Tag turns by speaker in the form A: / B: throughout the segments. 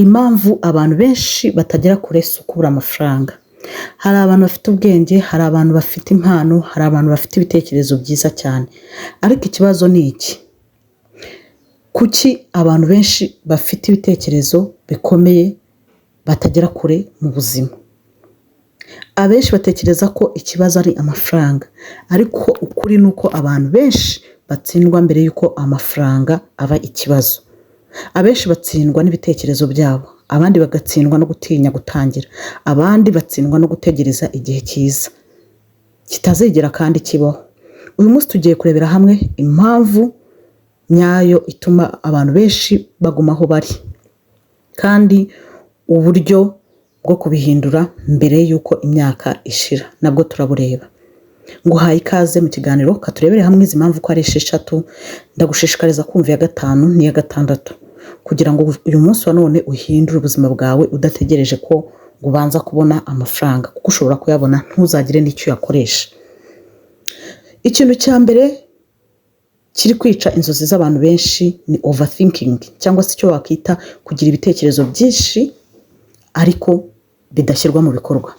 A: impamvu abantu benshi batagera kure si ukubura amafaranga. Hari abantu bafite ubwenge, hari abantu bafite impano, hari abantu bafite ibitekerezo byiza cyane, ariko ikibazo ni iki? Kuki abantu benshi bafite ibitekerezo bikomeye batagera kure mu buzima? Abenshi batekereza ko ikibazo ari amafaranga, ariko ukuri ni uko abantu benshi batsindwa mbere y'uko amafaranga aba ikibazo. Abenshi batsindwa n'ibitekerezo byabo, abandi bagatsindwa no gutinya gutangira, abandi batsindwa no gutegereza igihe cyiza kitazigera kandi kibaho. Uyu munsi tugiye kurebera hamwe impamvu nyayo ituma abantu benshi baguma aho bari, kandi uburyo bwo kubihindura mbere y'uko imyaka ishira nabwo turabureba. Nguhaye ikaze mu kiganiro katurebere hamwe izi mpamvu ko ari 6. Ndagushishikariza kumva iya 5 n'iya 6 kugira ngo uyu munsi wa none uhindure ubuzima bwawe udategereje ko ubanza kubona amafaranga, kuko ushobora kuyabona ntuzagire n'icyo yakoresha. Ikintu cya mbere kiri kwica inzozi z'abantu benshi ni overthinking, cyangwa se icyo wakita kugira ibitekerezo byinshi ariko bidashyirwa mu bikorwa.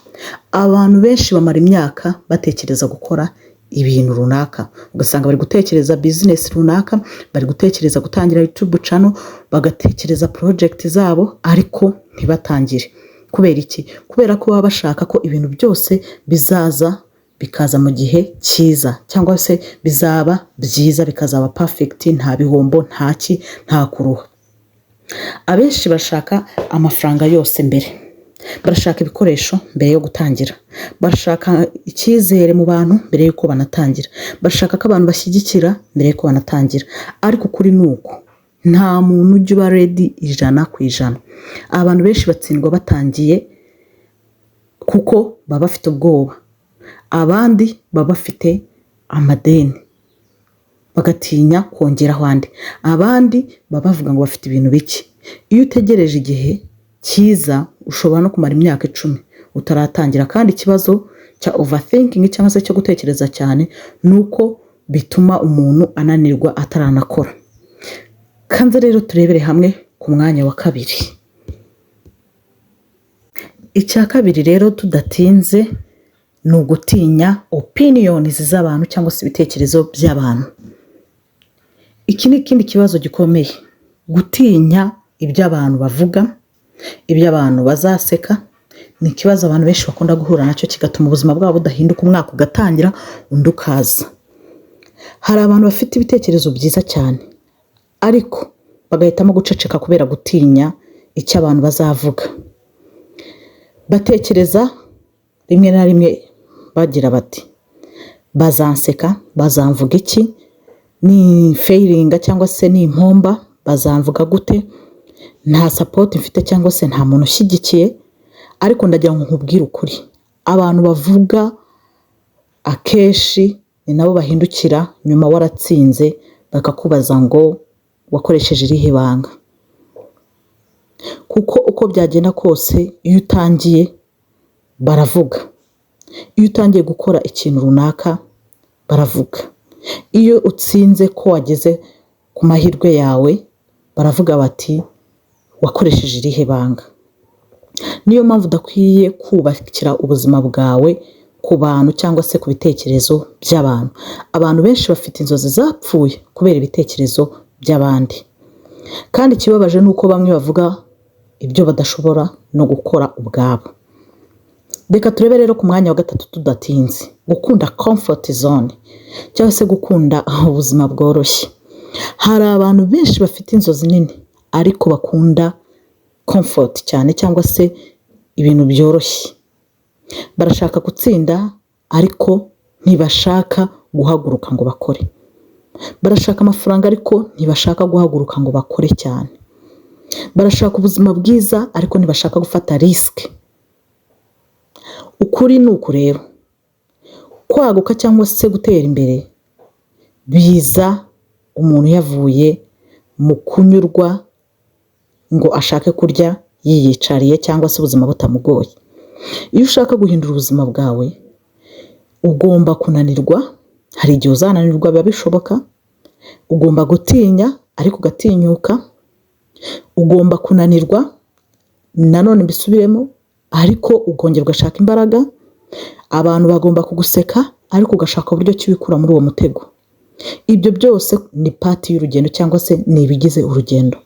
A: Abantu benshi bamara imyaka batekereza gukora ibintu runaka, ugasanga bari gutekereza business runaka, bari gutekereza gutangira YouTube channel, bagatekereza project zabo ariko ntibatangire. Kubera iki? Kubera ko baba bashaka ko ibintu byose bikaza mu gihe cyiza, cyangwa se bizaba byiza, bikazaba perfect, nta bihombo, nta kuruha. Abenshi bashaka amafaranga yose mbere, barashaka ibikoresho mbere yo gutangira, barashaka icyizere mu bantu mbere y'uko banatangira, barashaka ko abantu bashyigikira mbere y'uko banatangira. Ariko kuri nuko nta muntu ujya uba ready 100%. Abantu benshi batsindwa batangiye kuko baba bafite ubwoba, abandi baba bafite amadeni bagatinya kongeraho andi, abandi baba bavuga ngo bafite ibintu bike. Iyo utegereje igihe cyiza ushobora no kumara imyaka 10 utaratangira, kandi ikibazo cya overthinking cyangwa se cyo gutekereza cyane nuko bituma umuntu ananirwa ataranakora. Kanze rero turebere hamwe ku mwanya wa 2. Icya 2 rero tudatinze ni ugutinya opinions z'abantu cyangwa se ibitekerezo by'abantu. Iki ni ikindi kibazo gikomeye, gutinya ibyo abantu bavuga, ibyo abantu bazaseka. Ni ikibazo abantu benshi bakunda guhura nacyo, kigatuma ubuzima bwabo budahinduka, umwaka ugatangira undi ukaza. Hari abantu bafite ibitekerezo byiza cyane ariko bagahitamo guceceka kubera gutinya icyo abantu bazavuga. Batekereza rimwe na rimwe bagira bati bazanseka, bazamvuga iki, ni failing cyangwa se ni impomba, bazamvuga gute, nta support mfite cyangwa se nta muntu ushyigikiye. Ariko ndagira ngo nkubwire ukuri, abantu bavuga akeshi ni nabo bahindukira nyuma waratsinze bakakubaza ngo wakoresheje irihe banga. Kuko uko byagenda kose iyo utangiye baravuga, iyo utangiye gukora ikintu runaka baravuga, iyo utsinze ko wageze ku mahirwe yawe baravuga bati wakoresheje irihe banga. Niyo mpamvu udakwiye kubakira ubuzima bwawe ku bantu cyangwa se ku bitekerezo by'abantu. Abantu benshi bafite inzozi zapfuye kubera ibitekerezo by'abandi, kandi ikibabaje ni uko bamwe bavuga ibyo badashobora no gukora ubwabo. Reka turebe rero ku mwanya wa 3 tudatinze, gukunda comfort zone cyangwa se gukunda ubuzima bworoshye. Hari abantu benshi bafite inzozi nini ariko bakunda comfort cyane, cyangwa se ibintu byoroshye. Barashaka gutsinda ariko ntibashaka guhaguruka ngo bakore. Barashaka amafaranga ariko ntibashaka guhaguruka ngo bakore cyane. Barashaka ubuzima bwiza ariko ntibashaka gufata risk. Ukuri ni uku rero, kwaguka cyangwa se gutera imbere biza umuntu yavuye mu kunyurwa ngo ashake kurya yiyicariye cyangwa se ubuzima butamugoye. Iyo ushaka guhindura ubuzima bwawe ugomba kunanirwa, hari igihe uzananirwa biba bishoboka, ugomba gutinya ariko ugatinyuka, ugomba kunanirwa nanone mbisubiremo, ariko ukongera ugashaka imbaraga. Abantu bagomba kuguseka ariko ugashaka uburyo ki wikura muri uwo mutego. Ibyo byose ni pati y'urugendo cyangwa se ni ibigize urugendo.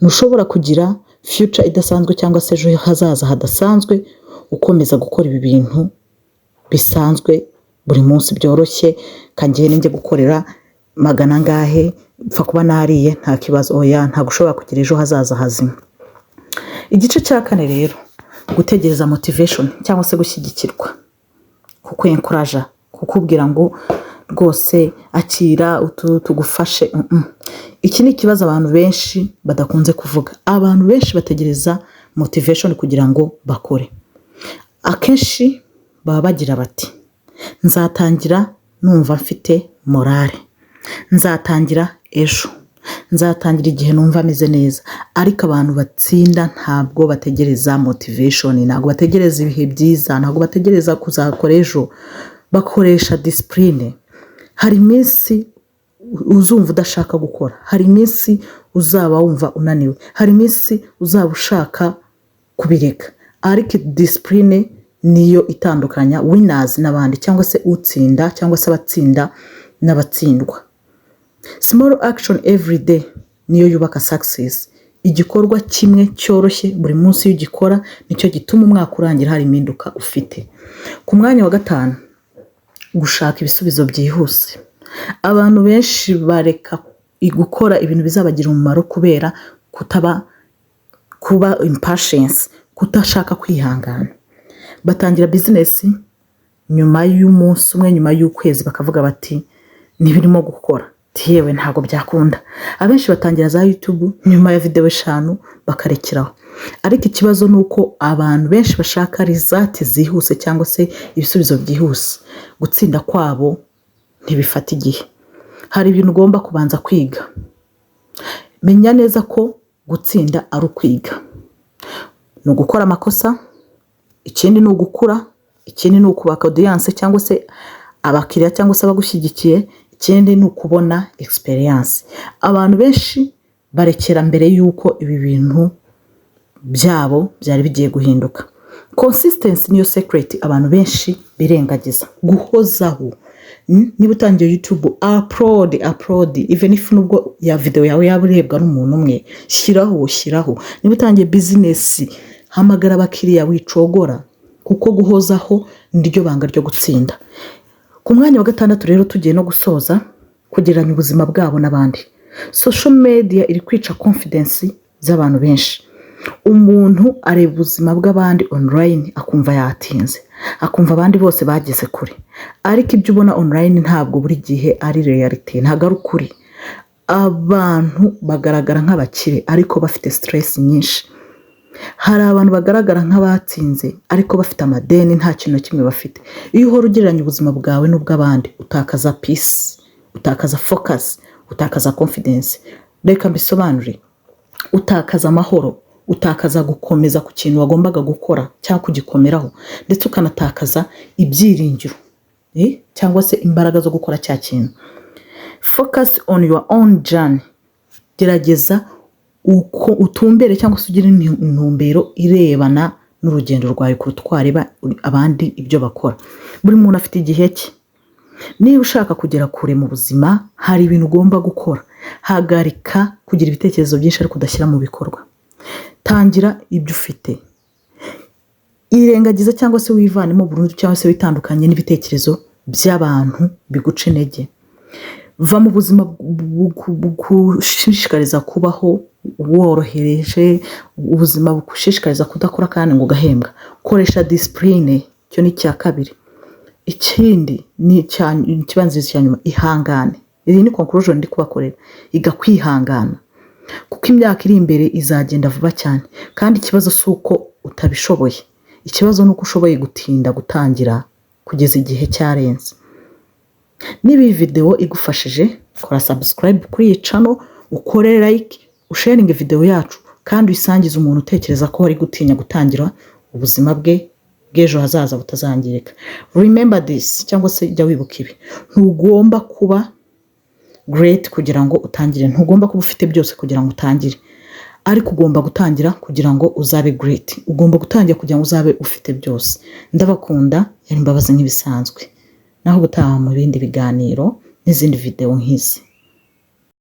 A: Ntushobora kugira future idasanzwe cyangwa se ejo hazaza hadasanzwe ukomeza gukora ibi bintu bisanzwe buri munsi byoroshye, kangiye ninjye gukorera magana angahe pfa kuba nariye nta kibazo. Oya, ntabwo ushobora kugira ejo hazaza hazima. Igice cya kane rero, gutegereza motivation cyangwa se gushyigikirwa, kuko encourage, kukubwira ngo rwose akira tugufashe. Iki ni ikibazo abantu benshi badakunze kuvuga. Abantu benshi bategereza motivation kugira ngo bakore. Akenshi baba bagira bati nzatangira numva mfite morale, nzatangira ejo, nzatangira igihe numva ameze neza. Ariko abantu batsinda ntabwo bategereza motivation, ntabwo bategereza ibihe byiza, ntabwo bategereza kuzakora ejo, bakoresha discipline. Hari iminsi uzumva udashaka gukora, hari iminsi uzaba wumva unaniwe, hari iminsi uzaba ushaka kubireka, ariko discipline niyo itandukanya winners n'abandi, cyangwa se utsinda cyangwa se abatsinda n'abatsindwa. Small action every day niyo yubaka success. Igikorwa kimwe cyoroshye buri munsi iyo ugikora nicyo gituma umwaka urangira hari impinduka ufite. Ku mwanya wa 5, gushaka ibisubizo byihuse. Abantu benshi bareka gukora ibintu bizabagira umumaro kubera kuba impatience, kutashaka kwihangana. Batangira business nyuma y'umunsi umwe, nyuma y'ukwezi bakavuga bati nibirimo gukora yewe ntago byakunda. Abenshi batangira za YouTube nyuma ya video 5 bakarekeraho. Ariko ikibazo nuko abantu benshi bashaka result zihuse cyangwa se ibisubizo byihuse. Gutsinda kwabo ntibifata igihe. Hari ibintu ugomba kubanza kwiga. Menya neza ko gutsinda ari ukwiga. Ni ugukora amakosa, ikindi ni ugukura, ikindi ni ukubaka audience cyangwa se abakiriya cyangwa se abagushyigikiye, ikindi ni ukubona experience. Abantu benshi barekera mbere yuko ibi bintu byabo byari bigiye guhinduka. Consistency niyo secret abantu benshi birengagiza. Guhozaho. Niba utangiye YouTube, upload even if nubwo ya video yawe yaburebwa n'umuntu umwe, shyiraho. Niba utangiye business, hamagara abakiriya wicogora, kuko guhozaho niryo banga ryo gutsinda. Ku mwanya wa 6 rero tugiye no gusoza, kugereranya ubuzima bwabo n'abandi. Social media iri kwica confidence z'abantu benshi. Umuntu areba ubuzima bw'abandi online akumva yatinze, akumva abandi bose bageze kure. Ariko ibyo ubona online ntabwo buri gihe ari reality, ntabwo ari ukuri. Abantu bagaragara nk'abakire ariko bafite stress nyinshi. Hari abantu bagaragara nk'abatsinze ariko bafite amadeni, nta kintu na kimwe bafite. Iyo uhora ugereranya ubuzima bwawe n'ubw'abandi, utakaza peace, utakaza focus, utakaza confidence. Reka mbisobanure. Utakaza amahoro, utakaza gukomeza ku kintu wagombaga gukora cyangwa kugikomeraho, ndetse ukanatakaza ibyiringiro cyangwa se imbaraga zo gukora cya kintu. Focus on your own journey. Gerageza uko utumbere cyangwa se ugira intumbero irebana n'urugendo rwawe kurutwareba abandi ibyo bakora. Buri muntu afite igihe cye. Niba ushaka kugera kure mu buzima, hari ibintu ugomba gukora. Hagarika kugira ibitekerezo byinshi ariko udashyira mu bikorwa. Tangira ibyo ufite. Irengagiza cyangwa se wivanemo burundu cyangwa se witandukanye n'ibitekerezo by'abantu biguca intege. Va mu buzima bugushishikariza kubaho worohereje, ubuzima bugushishikariza kudakora kandi ngo ugahembwa. Koresha discipline, cyo ni cya 2. Ikindi ni ikibanzirizo cya nyuma, ihangane. Iyi ni conclusion ndi kubakorera. Iga kwihangana, kuko imyaka iri imbere izagenda vuba cyane, kandi ikibazo si uko utabishoboye. Ikibazo ni uko ushoboye gutinda gutangira kugeza igihe cyarenze. Niba iyi video igufashije, kora subscribe kuri iyi channel, ukore like, usharinge video yacu, kandi uyisangize umuntu utekereza ko ari gutinya gutangira ubuzima bwe bw'ejo hazaza butazangirika. Remember this, cyangwa se jya wibuka ibi. Ntugomba kuba great kugira ngo utangire, ntugomba kuba ufite byose kugira ngo utangire. ariko ugomba gutangira kugira ngo uzabe great, ugomba gutangira kugira ngo uzabe ufite byose. Ndabakunda, yari Mbabazi nk'ibisanzwe, naho gutaha mu bindi biganiro n'izindi video nk'izi.